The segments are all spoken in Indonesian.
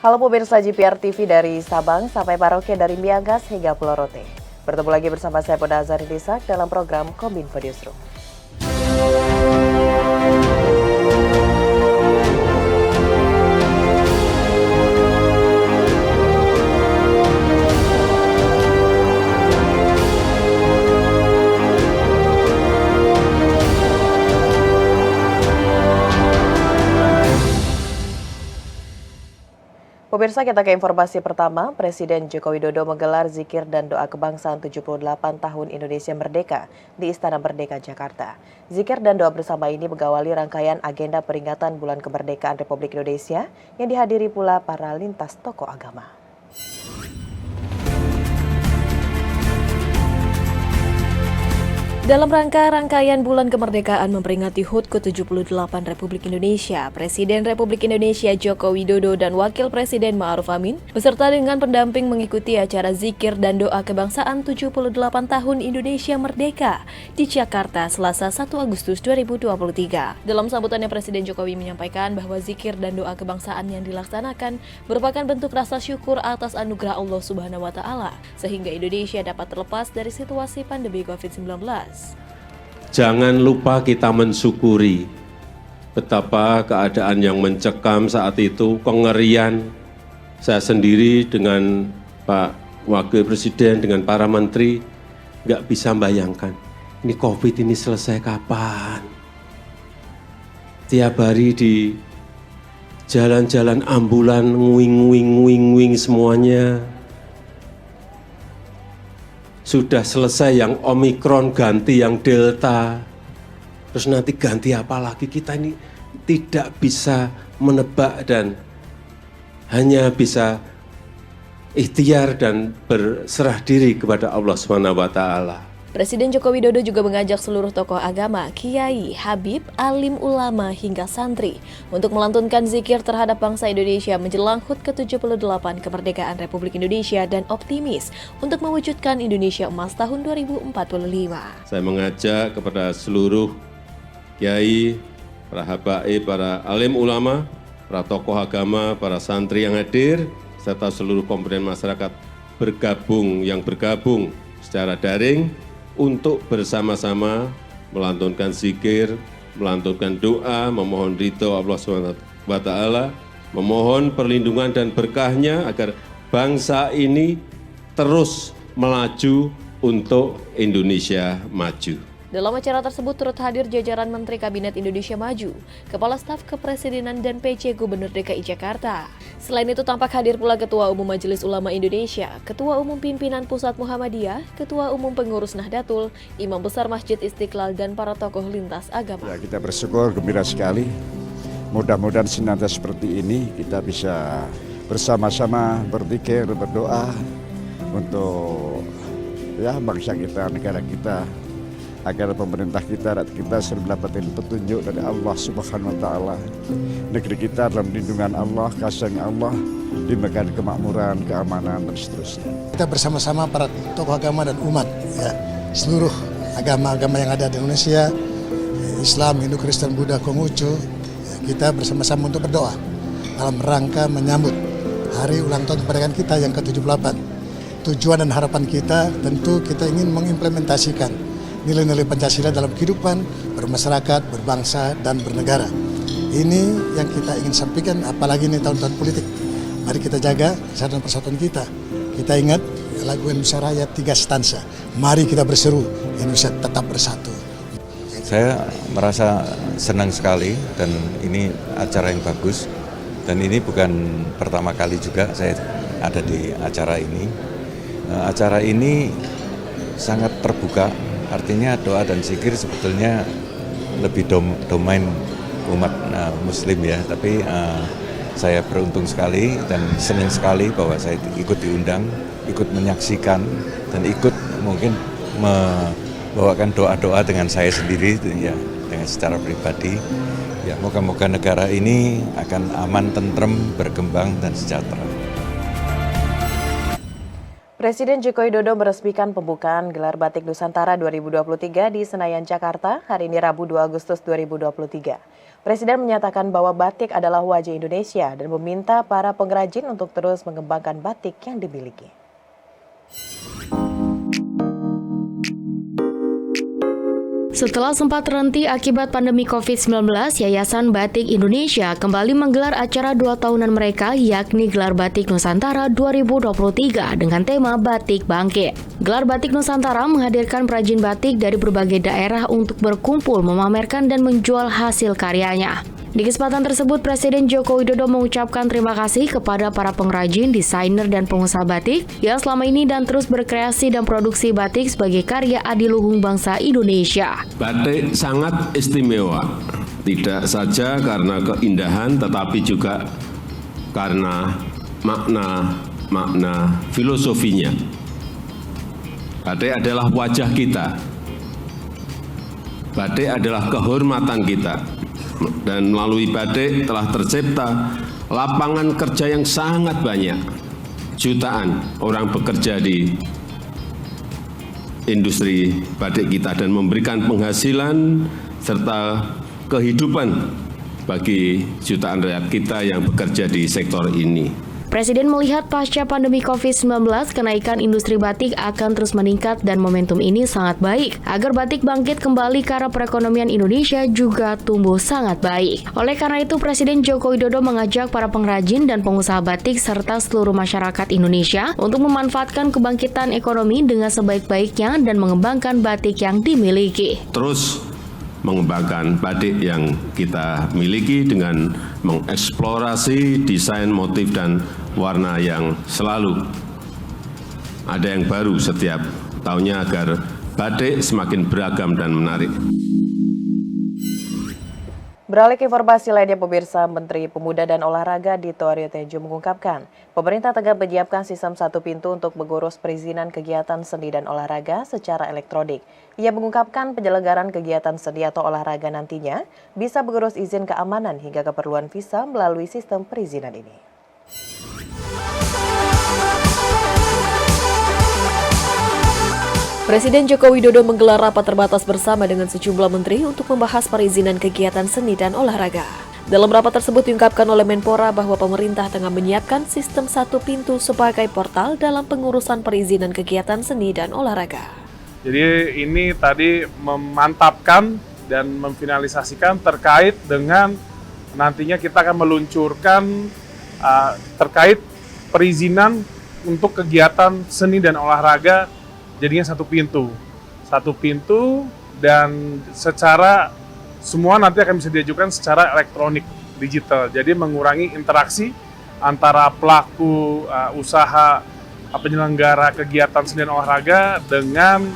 Halo pemirsa GPR TV dari Sabang sampai Merauke, dari Miangas hingga Pulau Rote. Bertemu lagi bersama saya Poda Azari Disak dalam program Kominfo Newsroom. Pemirsa, kita ke informasi pertama. Presiden Joko Widodo menggelar zikir dan doa kebangsaan 78 tahun Indonesia Merdeka di Istana Merdeka, Jakarta. Zikir dan doa bersama ini mengawali rangkaian agenda peringatan Bulan Kemerdekaan Republik Indonesia yang dihadiri pula para lintas tokoh agama. Dalam rangka rangkaian Bulan Kemerdekaan memperingati HUT ke-78 Republik Indonesia, Presiden Republik Indonesia Joko Widodo dan Wakil Presiden Ma'ruf Amin beserta dengan pendamping mengikuti acara zikir dan doa kebangsaan 78 tahun Indonesia Merdeka di Jakarta Selasa 1 Agustus 2023. Dalam sambutannya, Presiden Jokowi menyampaikan bahwa zikir dan doa kebangsaan yang dilaksanakan merupakan bentuk rasa syukur atas anugerah Allah Subhanahu wa Ta'ala sehingga Indonesia dapat terlepas dari situasi pandemi COVID-19. Jangan lupa kita mensyukuri betapa keadaan yang mencekam saat itu, kengerian. Saya sendiri dengan Pak Wakil Presiden, dengan para menteri, nggak bisa bayangkan ini COVID ini selesai kapan. Tiap hari di jalan-jalan ambulan, nguing semuanya. Sudah selesai yang Omikron, ganti yang Delta. Terus nanti ganti apa lagi, kita ini tidak bisa menebak dan hanya bisa ikhtiar dan berserah diri kepada Allah SWT. Presiden Joko Widodo juga mengajak seluruh tokoh agama, kiai, habib, alim ulama hingga santri untuk melantunkan zikir terhadap bangsa Indonesia menjelang HUT ke-78 Kemerdekaan Republik Indonesia dan optimis untuk mewujudkan Indonesia Emas tahun 2045. Saya mengajak kepada seluruh kiai, para habaib, para alim ulama, para tokoh agama, para santri yang hadir, serta seluruh komponen masyarakat yang bergabung secara daring untuk bersama-sama melantunkan zikir, melantunkan doa, memohon ridho Allah SWT, memohon perlindungan dan berkahnya agar bangsa ini terus melaju untuk Indonesia maju. Dalam acara tersebut turut hadir jajaran Menteri Kabinet Indonesia Maju, Kepala Staf Kepresidenan dan PJ Gubernur DKI Jakarta. Selain itu tampak hadir pula Ketua Umum Majelis Ulama Indonesia, Ketua Umum Pimpinan Pusat Muhammadiyah, Ketua Umum Pengurus Nahdlatul, Imam Besar Masjid Istiqlal dan para tokoh lintas agama. Ya, kita bersyukur, gembira sekali. Mudah-mudahan senantiasa seperti ini kita bisa bersama-sama berzikir, berdoa untuk bangsa kita, negara kita, agar pemerintah kita, rakyat kita selalu mendapatkan petunjuk dari Allah Subhanahu wa Ta'ala. Negeri kita dalam lindungan Allah, kasih Allah, diberikan kemakmuran, keamanan, dan seterusnya. Kita bersama-sama para tokoh agama dan umat, seluruh agama-agama yang ada di Indonesia, Islam, Hindu, Kristen, Buddha, Konghucu, kita bersama-sama untuk berdoa dalam rangka menyambut hari ulang tahun kemerdekaan kita yang ke-78. Tujuan dan harapan kita tentu kita ingin mengimplementasikan nilai-nilai Pancasila dalam kehidupan, bermasyarakat, berbangsa, dan bernegara. Ini yang kita ingin sampaikan, apalagi ini tahun-tahun politik. Mari kita jaga persatuan persatuan kita. Kita ingat lagu Indonesia Raya 3 stansa. Mari kita berseru, Indonesia tetap bersatu. Saya merasa senang sekali dan ini acara yang bagus. Dan ini bukan pertama kali juga saya ada di acara ini. Acara ini sangat terbuka. Artinya doa dan zikir sebetulnya lebih domain umat muslim ya, tapi saya beruntung sekali dan senang sekali bahwa saya ikut diundang, ikut menyaksikan dan ikut mungkin membawakan doa-doa dengan saya sendiri ya, dengan secara pribadi. Ya, moga-moga negara ini akan aman, tentrem, berkembang dan sejahtera. Presiden Joko Widodo meresmikan pembukaan Gelar Batik Nusantara 2023 di Senayan, Jakarta hari ini Rabu 2 Agustus 2023. Presiden menyatakan bahwa batik adalah wajah Indonesia dan meminta para pengrajin untuk terus mengembangkan batik yang dimiliki. Setelah sempat terhenti akibat pandemi COVID-19, Yayasan Batik Indonesia kembali menggelar acara 2 tahunan mereka, yakni Gelar Batik Nusantara 2023 dengan tema Batik Bangkit. Gelar Batik Nusantara menghadirkan perajin batik dari berbagai daerah untuk berkumpul, memamerkan dan menjual hasil karyanya. Di kesempatan tersebut, Presiden Joko Widodo mengucapkan terima kasih kepada para pengrajin, desainer, dan pengusaha batik yang selama ini dan terus berkreasi dan produksi batik sebagai karya adiluhung bangsa Indonesia. Batik sangat istimewa, tidak saja karena keindahan tetapi juga karena makna filosofinya. Batik adalah wajah kita. Batik adalah kehormatan kita. Dan melalui batik telah tercipta lapangan kerja yang sangat banyak. Jutaan orang bekerja di industri batik kita dan memberikan penghasilan serta kehidupan bagi jutaan rakyat kita yang bekerja di sektor ini. Presiden melihat pasca pandemi COVID-19, kenaikan industri batik akan terus meningkat dan momentum ini sangat baik agar batik bangkit kembali karena perekonomian Indonesia juga tumbuh sangat baik. Oleh karena itu, Presiden Joko Widodo mengajak para pengrajin dan pengusaha batik serta seluruh masyarakat Indonesia untuk memanfaatkan kebangkitan ekonomi dengan sebaik-baiknya dan mengembangkan batik yang dimiliki. Terus mengembangkan batik yang kita miliki dengan mengeksplorasi desain, motif, dan warna yang selalu ada yang baru setiap tahunnya agar batik semakin beragam dan menarik. Beralih ke informasi lainnya, pemirsa, Menteri Pemuda dan Olahraga Dito Aryo Tejo mengungkapkan, pemerintah tengah menyiapkan sistem satu pintu untuk mengurus perizinan kegiatan seni dan olahraga secara elektronik. Ia mengungkapkan penyelenggaraan kegiatan seni atau olahraga nantinya bisa mengurus izin keamanan hingga keperluan visa melalui sistem perizinan ini. Presiden Joko Widodo menggelar rapat terbatas bersama dengan sejumlah menteri untuk membahas perizinan kegiatan seni dan olahraga. Dalam rapat tersebut diungkapkan oleh Menpora bahwa pemerintah tengah menyiapkan sistem satu pintu sebagai portal dalam pengurusan perizinan kegiatan seni dan olahraga. Jadi ini tadi memantapkan dan memfinalisasikan terkait dengan nantinya kita akan meluncurkan terkait perizinan untuk kegiatan seni dan olahraga. Jadinya satu pintu dan secara semua nanti akan bisa diajukan secara elektronik digital. Jadi mengurangi interaksi antara pelaku usaha penyelenggara kegiatan seni dan olahraga dengan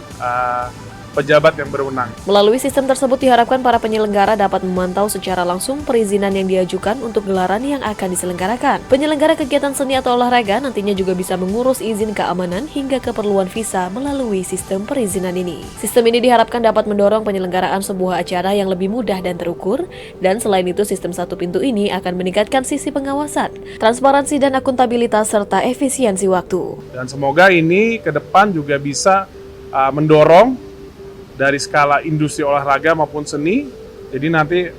pejabat yang berwenang. Melalui sistem tersebut diharapkan para penyelenggara dapat memantau secara langsung perizinan yang diajukan untuk gelaran yang akan diselenggarakan. Penyelenggara kegiatan seni atau olahraga nantinya juga bisa mengurus izin keamanan hingga keperluan visa melalui sistem perizinan ini. Sistem ini diharapkan dapat mendorong penyelenggaraan sebuah acara yang lebih mudah dan terukur, dan selain itu sistem satu pintu ini akan meningkatkan sisi pengawasan, transparansi dan akuntabilitas serta efisiensi waktu. Dan semoga ini ke depan juga bisa mendorong dari skala industri olahraga maupun seni, jadi nanti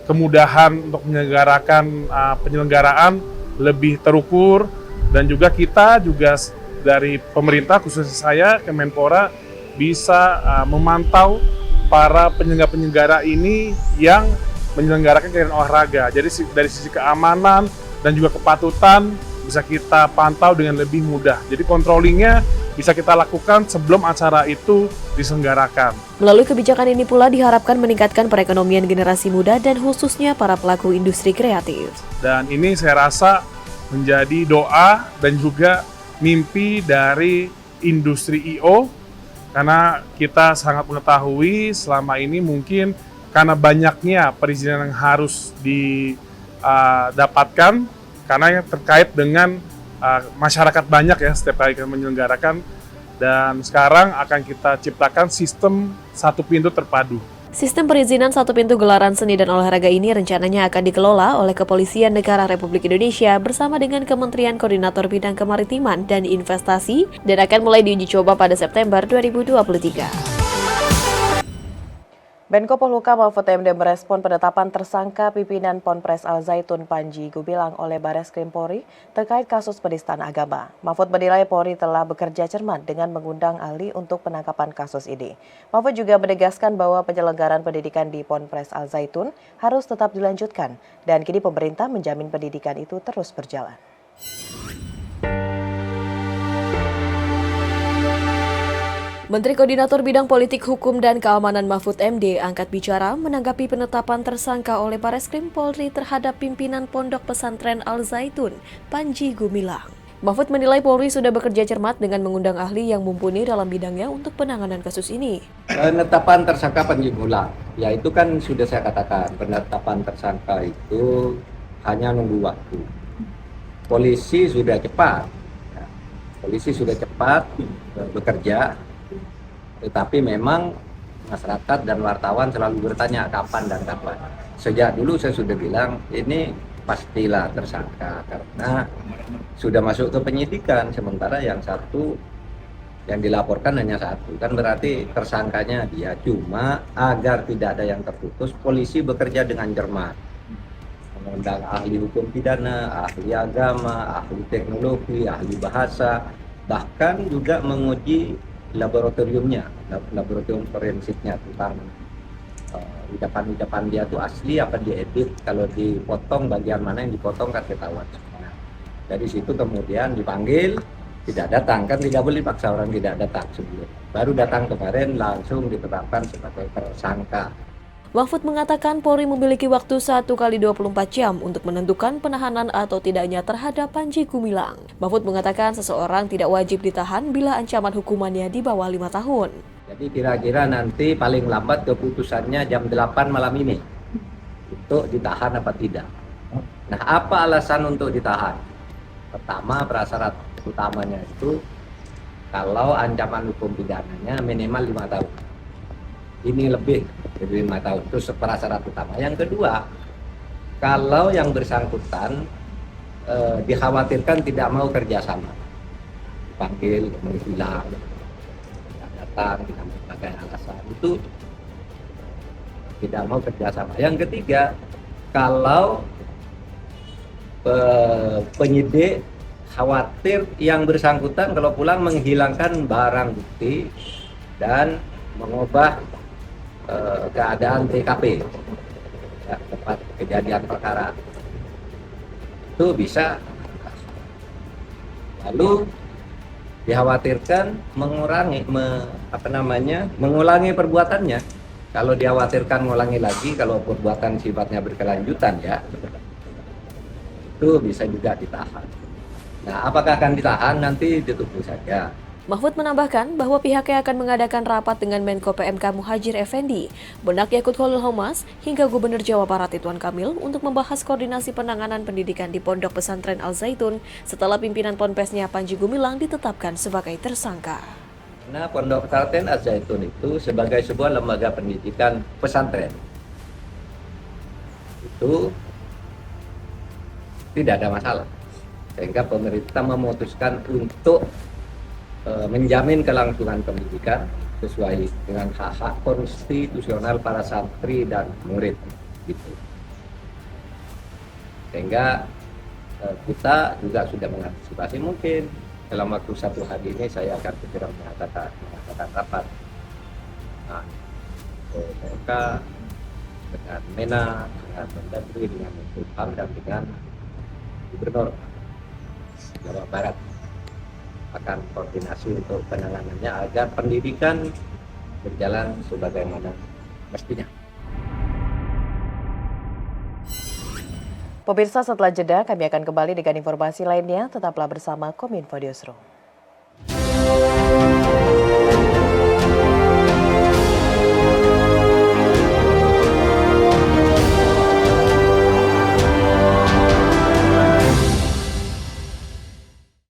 kemudahan untuk menyelenggarakan penyelenggaraan lebih terukur, dan juga kita juga dari pemerintah khususnya saya Kemenpora bisa memantau para penyelenggara ini yang menyelenggarakan kegiatan olahraga. Jadi dari sisi keamanan dan juga kepatutan bisa kita pantau dengan lebih mudah. Jadi controllingnya bisa kita lakukan sebelum acara itu diselenggarakan. Melalui kebijakan ini pula diharapkan meningkatkan perekonomian generasi muda dan khususnya para pelaku industri kreatif. Dan ini saya rasa menjadi doa dan juga mimpi dari industri I.O. karena kita sangat mengetahui selama ini mungkin karena banyaknya perizinan yang harus didapatkan karena terkait dengan masyarakat banyak ya setiap kali kita menyelenggarakan, dan sekarang akan kita ciptakan sistem satu pintu terpadu. Sistem perizinan satu pintu gelaran seni dan olahraga ini rencananya akan dikelola oleh Kepolisian Negara Republik Indonesia bersama dengan Kementerian Koordinator Bidang Kemaritiman dan Investasi dan akan mulai diuji coba pada September 2023. Menko Polhukam Mahfud MD merespon penetapan tersangka pimpinan Ponpes Al Zaitun Panji Gumilang oleh Bareskrim Polri terkait kasus penistaan agama. Mahfud menilai Polri telah bekerja cermat dengan mengundang ahli untuk penangkapan kasus ini. Mahfud juga menegaskan bahwa penyelenggaraan pendidikan di Ponpes Al Zaitun harus tetap dilanjutkan dan kini pemerintah menjamin pendidikan itu terus berjalan. Menteri Koordinator Bidang Politik Hukum dan Keamanan Mahfud MD angkat bicara menanggapi penetapan tersangka oleh Bareskrim Polri terhadap pimpinan Pondok Pesantren Al Zaitun, Panji Gumilang. Mahfud menilai Polri sudah bekerja cermat dengan mengundang ahli yang mumpuni dalam bidangnya untuk penanganan kasus ini. Penetapan tersangka Panji Gumilang, ya itu kan sudah saya katakan, penetapan tersangka itu hanya nunggu waktu. Polisi sudah cepat, bekerja. Tetapi memang masyarakat dan wartawan selalu bertanya kapan dan kapan. Sejak dulu saya sudah bilang ini pastilah tersangka karena sudah masuk ke penyidikan, sementara yang satu yang dilaporkan hanya satu. Kan berarti tersangkanya dia, cuma agar tidak ada yang terputus, polisi bekerja dengan cermat. Mengundang ahli hukum pidana, ahli agama, ahli teknologi, ahli bahasa, bahkan juga menguji laboratorium forensiknya tentang ucapan-ucapan dia itu asli apa diedit, kalau dipotong bagian mana yang dipotong kan ketahuan. Dari situ kemudian dipanggil, tidak datang, kan tidak boleh dipaksa orang tidak datang sebelum. Baru datang kemarin langsung ditetapkan sebagai tersangka. Mahfud mengatakan Polri memiliki waktu 1x24 jam untuk menentukan penahanan atau tidaknya terhadap Panji Gumilang. Mahfud mengatakan seseorang tidak wajib ditahan bila ancaman hukumannya di bawah 5 tahun. Jadi kira-kira nanti paling lambat keputusannya jam 8 malam ini untuk ditahan apa tidak. Nah, apa alasan untuk ditahan? Pertama, prasyarat utamanya itu kalau ancaman hukum pidananya minimal 5 tahun. Ini lebih dari 5 tahun, itu prasyarat utama. Yang kedua, kalau yang bersangkutan dikhawatirkan tidak mau kerjasama, dipanggil, menghilang, tidak datang, tidak berbagai alasan, itu tidak mau kerjasama. Yang ketiga, kalau penyidik khawatir yang bersangkutan kalau pulang menghilangkan barang bukti dan mengubah keadaan TKP, ya, tempat kejadian perkara, itu bisa. Lalu dikhawatirkan mengulangi perbuatannya. Kalau dikhawatirkan mengulangi lagi, kalau perbuatan sifatnya berkelanjutan, ya itu bisa juga ditahan. Nah, apakah akan ditahan nanti ditunggu saja. Mahfud menambahkan bahwa pihaknya akan mengadakan rapat dengan Menko PMK Muhadjir Effendi, Benak Yakut Khalil Homas, hingga Gubernur Jawa Barat Ridwan Kamil untuk membahas koordinasi penanganan pendidikan di Pondok Pesantren Al Zaitun setelah pimpinan Ponpesnya Panji Gumilang ditetapkan sebagai tersangka. Nah, Pondok Pesantren Al Zaitun itu sebagai sebuah lembaga pendidikan pesantren itu tidak ada masalah, sehingga pemerintah memutuskan untuk menjamin kelangsungan pendidikan sesuai dengan hak-hak konstitusional para santri dan murid, gitu. Sehingga kita juga sudah mengantisipasi, mungkin dalam waktu 1 hari ini saya akan segera mengadakan rapat mereka dengan MENA, dengan Mendagri, dengan Menkumham, dan dengan Gubernur Jawa Barat, akan koordinasi untuk penanganannya agar pendidikan berjalan sebagaimana mestinya. Pemirsa, setelah jeda kami akan kembali dengan informasi lainnya. Tetaplah bersama Kominfo Newsroom.